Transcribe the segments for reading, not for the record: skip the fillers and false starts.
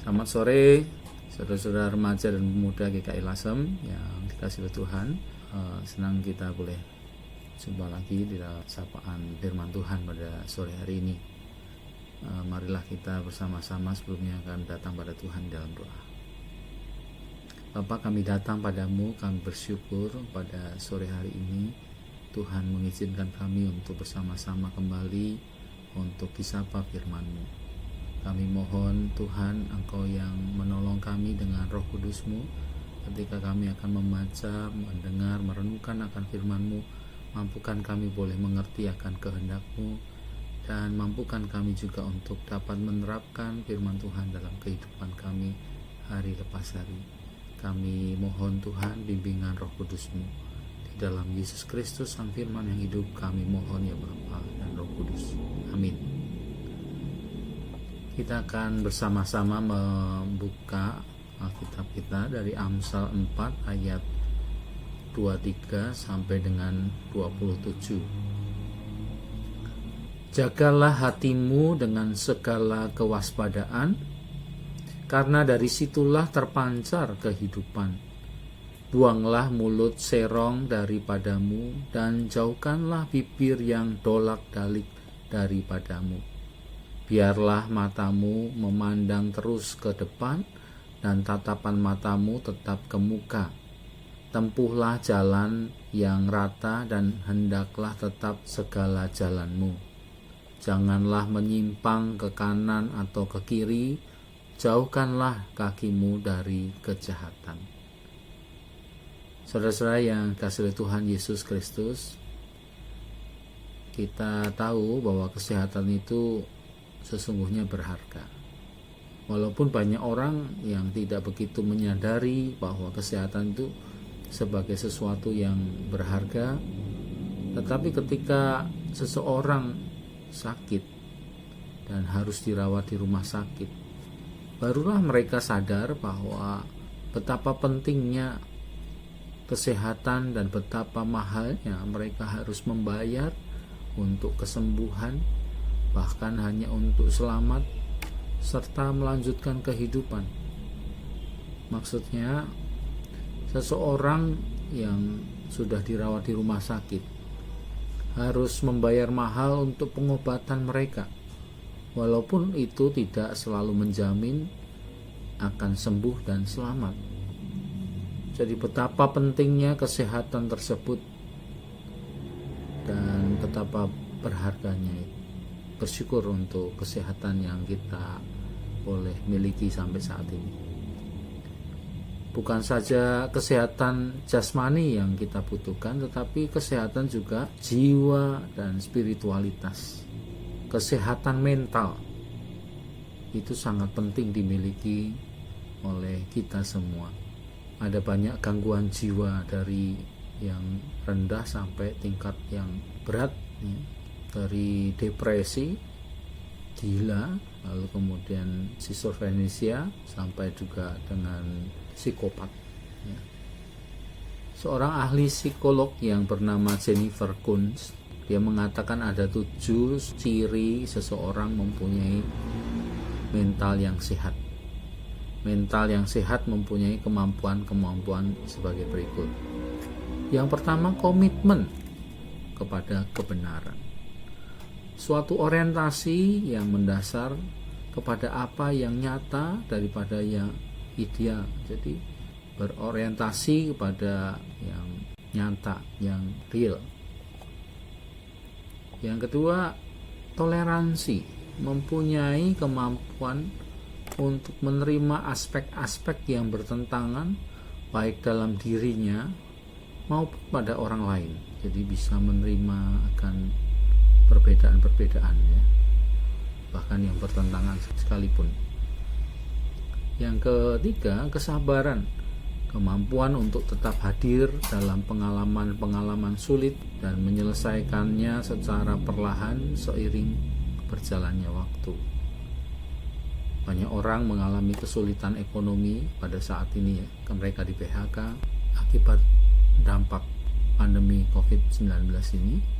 Selamat sore saudara-saudara remaja dan pemuda GKI Lasem yang dikasihi Tuhan. Senang kita boleh jumpa lagi di dalam sapaan firman Tuhan pada sore hari ini. Marilah kita bersama-sama sebelumnya akan datang pada Tuhan dalam doa. Bapa, kami datang padamu, kami bersyukur pada sore hari ini Tuhan mengizinkan kami untuk bersama-sama kembali untuk disapa firman-Mu. Kami mohon Tuhan, Engkau yang menolong kami dengan Roh Kudus-Mu ketika kami akan membaca, mendengar, merenungkan akan firman-Mu. Mampukan kami boleh mengerti akan kehendak-Mu, dan mampukan kami juga untuk dapat menerapkan firman Tuhan dalam kehidupan kami hari lepas hari. Kami mohon Tuhan bimbingan Roh Kudus-Mu. Di dalam Yesus Kristus Sang Firman yang hidup, kami mohon ya Bapa dan Roh Kudus. Amin. Kita akan bersama-sama membuka Alkitab kita dari Amsal 4 ayat 23 sampai dengan 27. Jagalah hatimu dengan segala kewaspadaan, karena dari situlah terpancar kehidupan. Buanglah mulut serong daripadamu, dan jauhkanlah bibir yang dolak-dalik daripadamu. Biarlah matamu memandang terus ke depan, dan tatapan matamu tetap ke muka. Tempuhlah jalan yang rata, dan hendaklah tetap segala jalanmu. Janganlah menyimpang ke kanan atau ke kiri, jauhkanlah kakimu dari kejahatan. Saudara-saudara yang dikasihi Tuhan Yesus Kristus, kita tahu bahwa kesehatan itu sesungguhnya berharga. Walaupun banyak orang yang tidak begitu menyadari bahwa kesehatan itu sebagai sesuatu yang berharga, tetapi ketika seseorang sakit dan harus dirawat di rumah sakit, barulah mereka sadar bahwa betapa pentingnya kesehatan dan betapa mahalnya mereka harus membayar untuk kesembuhan, bahkan hanya untuk selamat serta melanjutkan kehidupan. Maksudnya, seseorang yang sudah dirawat di rumah sakit harus membayar mahal untuk pengobatan mereka, walaupun itu tidak selalu menjamin akan sembuh dan selamat. Jadi betapa pentingnya kesehatan tersebut dan betapa berharganya itu. Bersyukur untuk kesehatan yang kita boleh miliki sampai saat ini. Bukan saja kesehatan jasmani yang kita butuhkan, tetapi kesehatan juga jiwa dan spiritualitas. Kesehatan mental itu sangat penting dimiliki oleh kita semua. Ada banyak gangguan jiwa, dari yang rendah sampai tingkat yang berat, ya. Dari depresi, gila, lalu kemudian schizophrenia, sampai juga dengan psikopat, ya. Seorang ahli psikolog yang bernama Jennifer Kunz, dia mengatakan ada 7 ciri seseorang mempunyai mental yang sehat. Mental yang sehat mempunyai kemampuan-kemampuan sebagai berikut. Yang pertama, komitmen kepada kebenaran. Suatu orientasi yang mendasar kepada apa yang nyata daripada yang ideal. Jadi berorientasi kepada yang nyata, yang real. Yang kedua, toleransi. Mempunyai kemampuan untuk menerima aspek-aspek yang bertentangan baik dalam dirinya maupun pada orang lain. Jadi bisa menerima akan perbedaan-perbedaan, ya, bahkan yang bertentangan sekalipun. Yang ketiga, kesabaran. Kemampuan untuk tetap hadir dalam pengalaman-pengalaman sulit dan menyelesaikannya secara perlahan seiring berjalannya waktu. Banyak orang mengalami kesulitan ekonomi pada saat ini, ya. Mereka di PHK akibat dampak pandemi COVID-19 ini,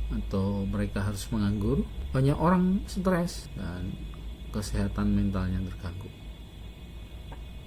atau mereka harus menganggur. Banyak orang stres dan kesehatan mentalnya terganggu.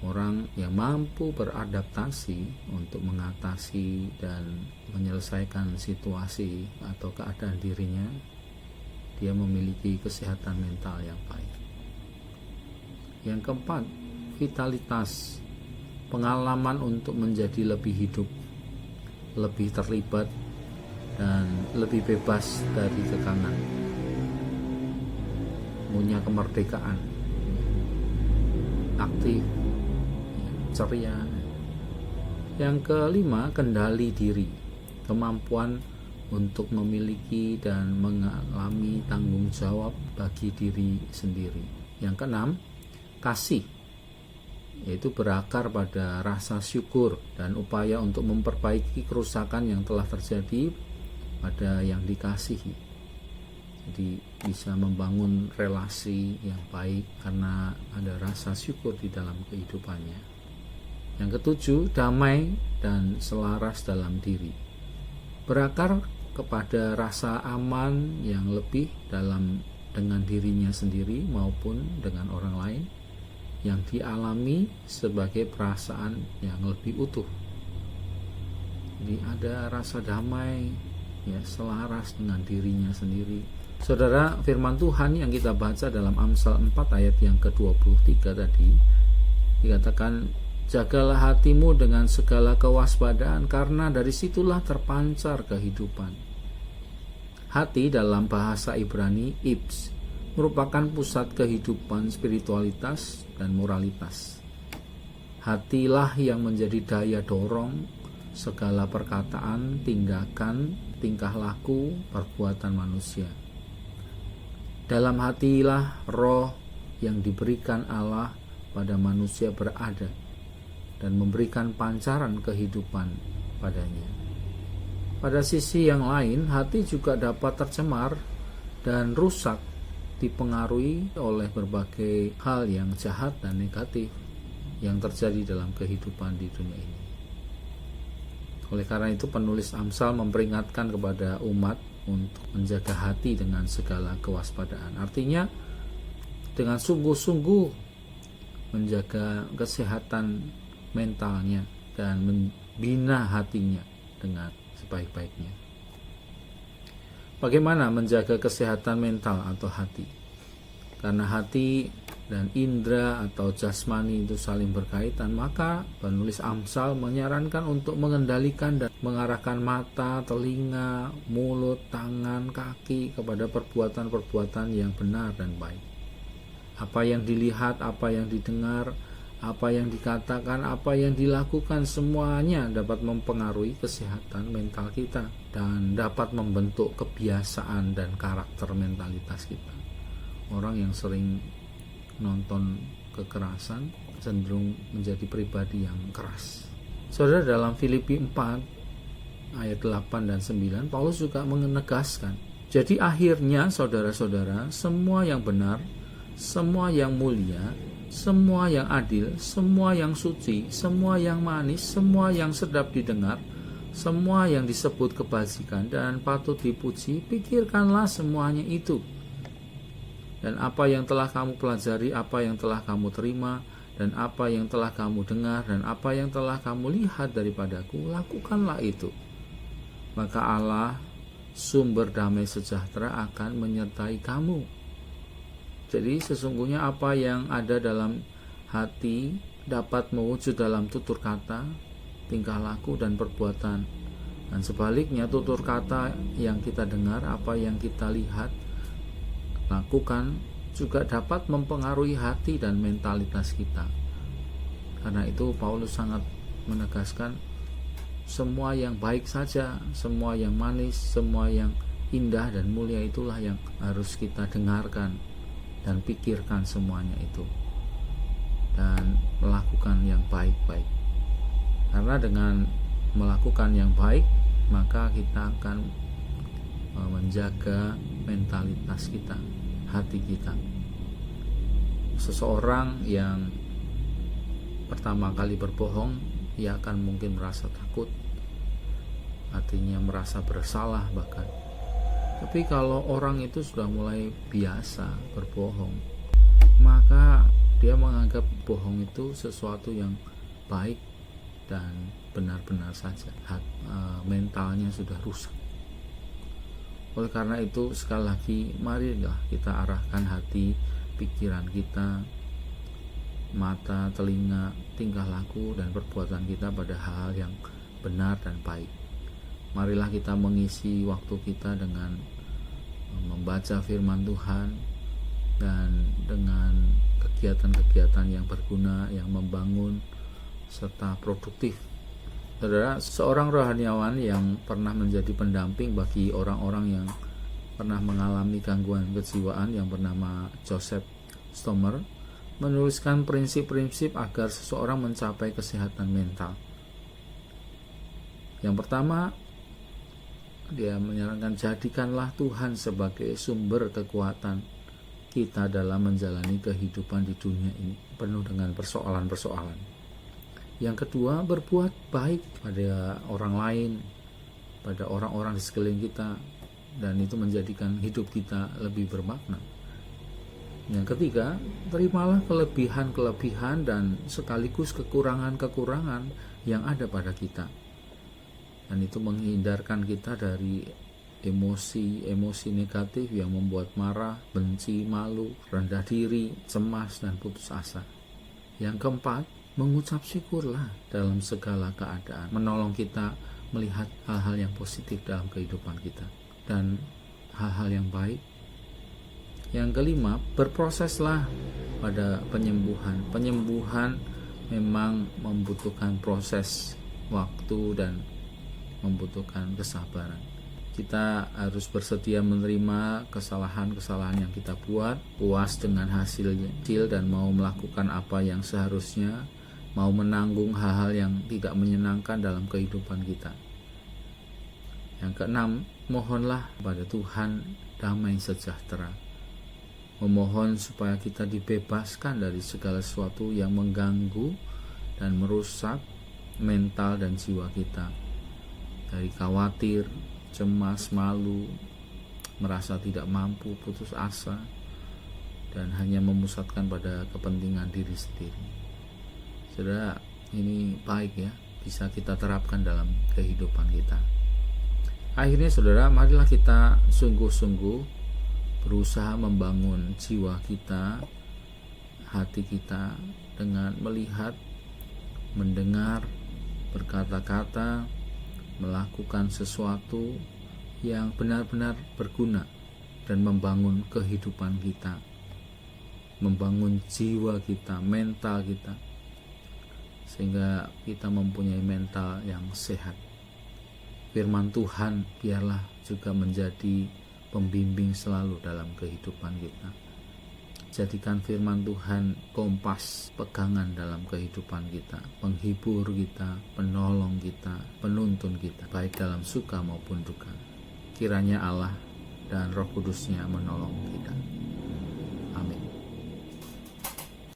Orang yang mampu beradaptasi untuk mengatasi dan menyelesaikan situasi atau keadaan dirinya, dia memiliki kesehatan mental yang baik. Yang keempat, vitalitas, pengalaman untuk menjadi lebih hidup, lebih terlibat, dan lebih bebas dari kekangan, punya kemerdekaan, aktif, ceria. Yang kelima, kendali diri, kemampuan untuk memiliki dan mengalami tanggung jawab bagi diri sendiri. Yang keenam, kasih, yaitu berakar pada rasa syukur dan upaya untuk memperbaiki kerusakan yang telah terjadi pada yang dikasihi. Jadi bisa membangun relasi yang baik karena ada rasa syukur di dalam kehidupannya. Yang ketujuh, damai dan selaras dalam diri, berakar kepada rasa aman yang lebih dengan dirinya sendiri maupun dengan orang lain, yang dialami sebagai perasaan yang lebih utuh. Jadi ada rasa damai, selaras dengan dirinya sendiri. Saudara, firman Tuhan yang kita baca dalam Amsal 4 ayat yang ke-23 tadi dikatakan, jagalah hatimu dengan segala kewaspadaan, karena dari situlah terpancar kehidupan. Hati dalam bahasa Ibrani, ibs, merupakan pusat kehidupan spiritualitas dan moralitas. Hatilah yang menjadi daya dorong segala perkataan, tindakan, tingkah laku, perbuatan manusia. Dalam hatilah roh yang diberikan Allah pada manusia berada dan memberikan pancaran kehidupan padanya. Pada sisi yang lain, hati juga dapat tercemar dan rusak, dipengaruhi oleh berbagai hal yang jahat dan negatif yang terjadi dalam kehidupan di dunia ini. Oleh karena itu, penulis Amsal memperingatkan kepada umat untuk menjaga hati dengan segala kewaspadaan. Artinya, dengan sungguh-sungguh menjaga kesehatan mentalnya dan membina hatinya dengan sebaik-baiknya. Bagaimana menjaga kesehatan mental atau hati? Karena hati dan indera atau jasmani itu saling berkaitan, maka penulis Amsal menyarankan untuk mengendalikan dan mengarahkan mata, telinga, mulut, tangan, kaki kepada perbuatan-perbuatan yang benar dan baik. Apa yang dilihat, apa yang didengar, apa yang dikatakan, apa yang dilakukan, semuanya dapat mempengaruhi kesehatan mental kita dan dapat membentuk kebiasaan dan karakter mentalitas kita. Orang yang sering nonton kekerasan cenderung menjadi pribadi yang keras. Saudara, dalam Filipi 4 ayat 8 dan 9, Paulus juga menegaskan, jadi akhirnya saudara-saudara, semua yang benar, semua yang mulia, semua yang adil, semua yang suci, semua yang manis, semua yang sedap didengar, semua yang disebut kebajikan dan patut dipuji, pikirkanlah semuanya itu. Dan apa yang telah kamu pelajari, apa yang telah kamu terima, dan apa yang telah kamu dengar, dan apa yang telah kamu lihat daripadaku, lakukanlah itu. Maka Allah, sumber damai sejahtera, akan menyertai kamu. Jadi sesungguhnya apa yang ada dalam hati dapat mewujud dalam tutur kata, tingkah laku, dan perbuatan. Dan sebaliknya, tutur kata yang kita dengar, apa yang kita lihat, lakukan, juga dapat mempengaruhi hati dan mentalitas kita. Karena itu Paulus sangat menegaskan, semua yang baik saja, semua yang manis, semua yang indah dan mulia, itulah yang harus kita dengarkan dan pikirkan semuanya itu, dan melakukan yang baik-baik. Karena dengan melakukan yang baik, maka kita akan menjaga mentalitas kita, hati kita. Seseorang yang pertama kali berbohong, ia akan mungkin merasa takut, artinya merasa bersalah bahkan. Tapi kalau orang itu sudah mulai biasa berbohong, maka Dia menganggap bohong itu sesuatu yang baik dan benar-benar saja. Mentalnya sudah rusak. Oleh karena itu, sekali lagi, marilah kita arahkan hati, pikiran kita, mata, telinga, tingkah laku, dan perbuatan kita pada hal yang benar dan baik. Marilah kita mengisi waktu kita dengan membaca firman Tuhan dan dengan kegiatan-kegiatan yang berguna, yang membangun, serta produktif. Saudara, seorang rohaniawan yang pernah menjadi pendamping bagi orang-orang yang pernah mengalami gangguan kejiwaan yang bernama Joseph Stomer menuliskan prinsip-prinsip agar seseorang mencapai kesehatan mental. Yang pertama, dia menyarankan jadikanlah Tuhan sebagai sumber kekuatan kita dalam menjalani kehidupan di dunia ini penuh dengan persoalan-persoalan. Yang kedua, berbuat baik pada orang lain, pada orang-orang di sekeliling kita, dan itu menjadikan hidup kita lebih bermakna. Yang ketiga, terimalah kelebihan-kelebihan dan sekaligus kekurangan-kekurangan yang ada pada kita. Dan itu menghindarkan kita dari emosi negatif yang membuat marah, benci, malu, rendah diri, cemas, dan putus asa. Yang keempat, mengucap syukurlah dalam segala keadaan, menolong kita melihat hal-hal yang positif dalam kehidupan kita dan hal-hal yang baik. Yang kelima, berproseslah pada penyembuhan. Penyembuhan memang membutuhkan proses waktu dan membutuhkan kesabaran. Kita harus bersedia menerima kesalahan-kesalahan yang kita buat, puas dengan hasilnya dan mau melakukan apa yang seharusnya, mau menanggung hal-hal yang tidak menyenangkan dalam kehidupan kita. Yang keenam, mohonlah pada Tuhan damai sejahtera. Memohon supaya kita dibebaskan dari segala sesuatu yang mengganggu dan merusak mental dan jiwa kita. Dari khawatir, cemas, malu, merasa tidak mampu, putus asa, dan hanya memusatkan pada kepentingan diri sendiri. Saudara, ini baik ya, bisa kita terapkan dalam kehidupan kita. Akhirnya saudara, marilah kita sungguh-sungguh berusaha membangun jiwa kita, hati kita dengan melihat, mendengar, berkata-kata, melakukan sesuatu yang benar-benar berguna dan membangun kehidupan kita, membangun jiwa kita, mental kita, sehingga kita mempunyai mental yang sehat. Firman Tuhan biarlah juga menjadi pembimbing selalu dalam kehidupan kita. Jadikan firman Tuhan kompas pegangan dalam kehidupan kita, penghibur kita, penolong kita, penuntun kita, baik dalam suka maupun duka. Kiranya Allah dan Roh Kudus-Nya menolong kita.